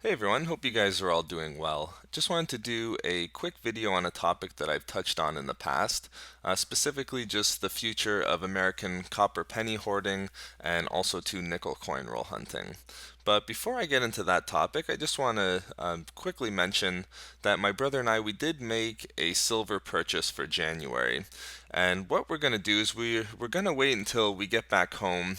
Hey everyone, hope you guys are all doing well. Just wanted to do a quick video on a topic that I've touched on in the past, specifically just the future of American copper penny hoarding and also to nickel coin roll hunting. But before I get into that topic, I just want to quickly mention that my brother and we did make a silver purchase for January. And what we're going to do is we're going to wait until we get back home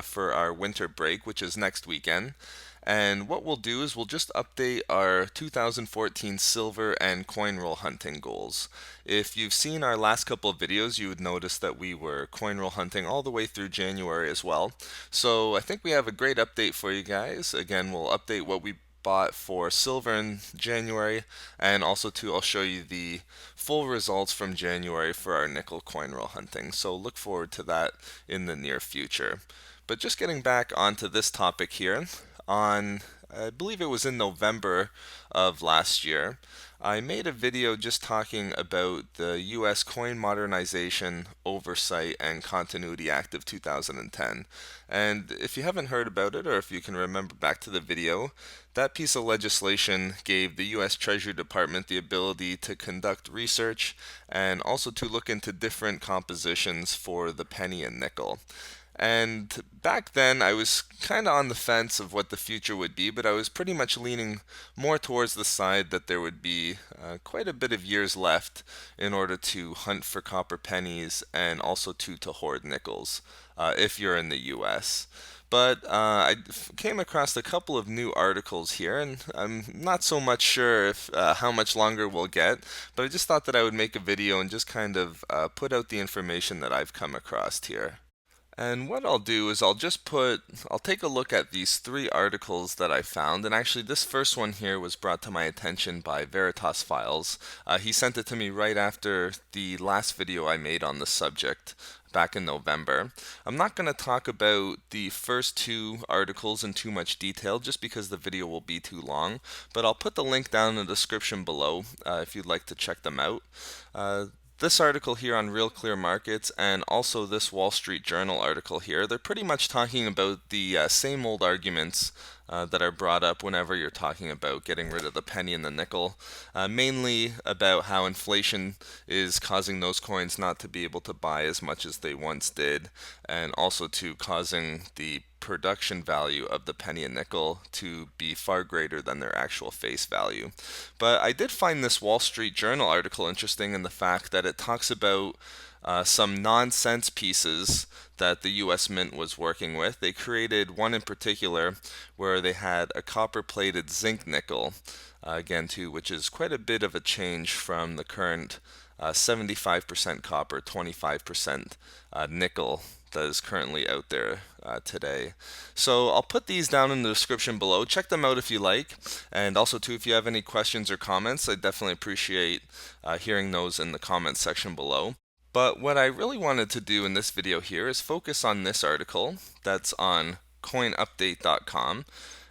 for our winter break, which is next weekend. And what we'll do is we'll just update our 2014 silver and coin roll hunting goals. If you've seen our last couple of videos, you would notice that we were coin roll hunting all the way through January as well. So I think we have a great update for you guys. Again, we'll update what we bought for silver in January, and also too I'll show you the full results from January for our nickel coin roll hunting. So look forward to that in the near future. But just getting back onto this topic here, on I believe it was in November of last year, I made a video just talking about the US Coin Modernization Oversight and Continuity Act of 2010. And if you haven't heard about it, or if you can remember back to the video, that piece of legislation gave the US Treasury Department the ability to conduct research and also to look into different compositions for the penny and nickel. And back then, I was kind of on the fence of what the future would be, but I was pretty much leaning more towards the side that there would be quite a bit of years left in order to hunt for copper pennies and also to hoard nickels if you're in the US. But came across a couple of new articles here, and I'm not so much sure if how much longer we'll get, but I just thought that I would make a video and just kind of put out the information that I've come across here. And what I'll do is I'll take a look at these three articles that I found. And actually, this first one here was brought to my attention by Veritas Files. He sent it to me right after the last video I made on the subject back in November. I'm not going to talk about the first two articles in too much detail just because the video will be too long, but I'll put the link down in the description below if you'd like to check them out. Uh, this article here on Real Clear Markets and also this Wall Street Journal article here, they're pretty much talking about the same old arguments that are brought up whenever you're talking about getting rid of the penny and the nickel, mainly about how inflation is causing those coins not to be able to buy as much as they once did, and also to causing the production value of the penny and nickel to be far greater than their actual face value. But I did find this Wall Street Journal article interesting in the fact that it talks about some nonsense pieces that the US Mint was working with. They created one in particular where they had a copper plated zinc nickel, again, too, which is quite a bit of a change from the current 75% copper, 25% nickel that is currently out there today. So I'll put these down in the description below. Check them out if you like. And also, too, if you have any questions or comments, I definitely appreciate hearing those in the comments section below. But what I really wanted to do in this video here is focus on this article that's on coinupdate.com,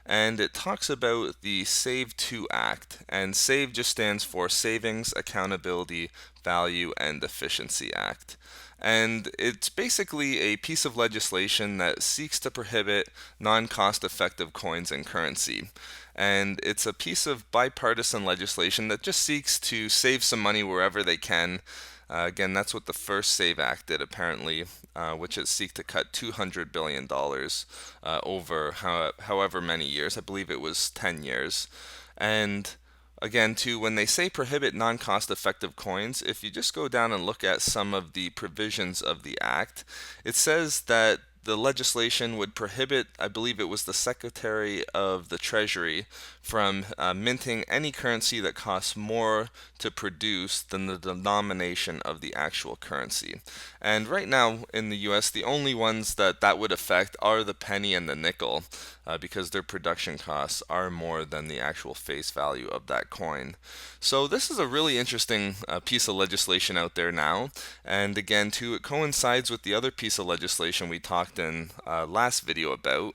and it talks about the Save 2 Act, and SAVE just stands for Savings, Accountability, Value, and Efficiency Act. And it's basically a piece of legislation that seeks to prohibit non-cost effective coins and currency. And it's a piece of bipartisan legislation that just seeks to save some money wherever they can. Again, that's what the first SAVE Act did, apparently, which is seek to cut $200 billion over however many years. I believe it was 10 years. And again, too, when they say prohibit non-cost effective coins, if you just go down and look at some of the provisions of the act, it says that the legislation would prohibit, I believe it was the Secretary of the Treasury, from minting any currency that costs more to produce than the denomination of the actual currency. And right now in the US, the only ones that would affect are the penny and the nickel, because their production costs are more than the actual face value of that coin. So this is a really interesting piece of legislation out there now. And again, too, it coincides with the other piece of legislation we talked in last video about.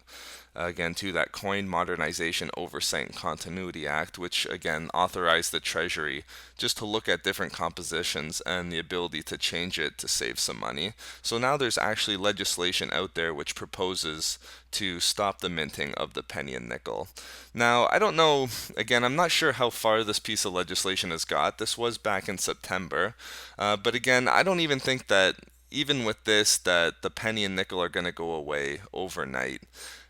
again, to that Coin Modernization Oversight and Continuity Act, which again authorized the Treasury just to look at different compositions and the ability to change it to save some money. So now there's actually legislation out there which proposes to stop the minting of the penny and nickel. Now, I don't know, again, I'm not sure how far this piece of legislation has got. This was back in September. But again, I don't even think that even with this that the penny and nickel are going to go away overnight.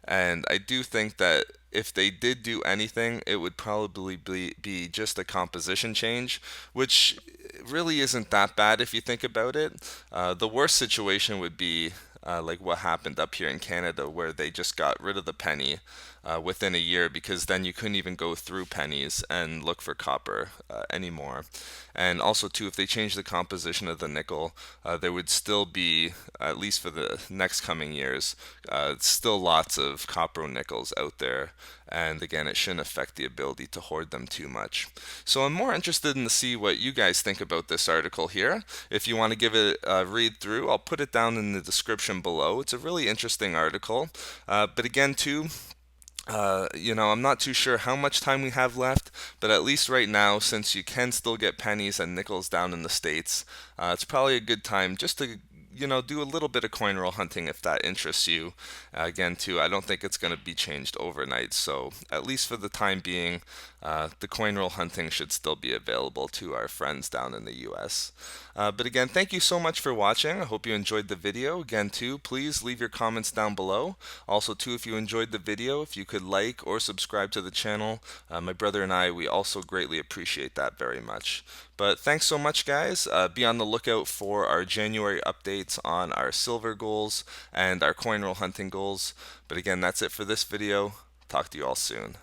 And I do think that if they did do anything, it would probably be just a composition change, which really isn't that bad if you think about it. The worst situation would be like what happened up here in Canada, where they just got rid of the penny within a year because then you couldn't even go through pennies and look for copper anymore. And also, too, if they change the composition of the nickel, there would still be, at least for the next coming years, still lots of copper nickels out there. And again, it shouldn't affect the ability to hoard them too much. So I'm more interested in to see what you guys think about this article here. If you want to give it a read through, I'll put it down in the description below. It's a really interesting article. But again, too, I'm not too sure how much time we have left, but at least right now, since you can still get pennies and nickels down in the States, it's probably a good time just to do a little bit of coin roll hunting if that interests you. Again, too, I don't think it's going to be changed overnight, so at least for the time being, the coin roll hunting should still be available to our friends down in the US. But again, thank you so much for watching. I hope you enjoyed the video. Again, too, please leave your comments down below. Also, too, if you enjoyed the video, if you could like or subscribe to the channel, my brother and I, we also greatly appreciate that very much. But thanks so much, guys. Be on the lookout for our January updates on our silver goals and our coin roll hunting goals. But again, that's it for this video. Talk to you all soon.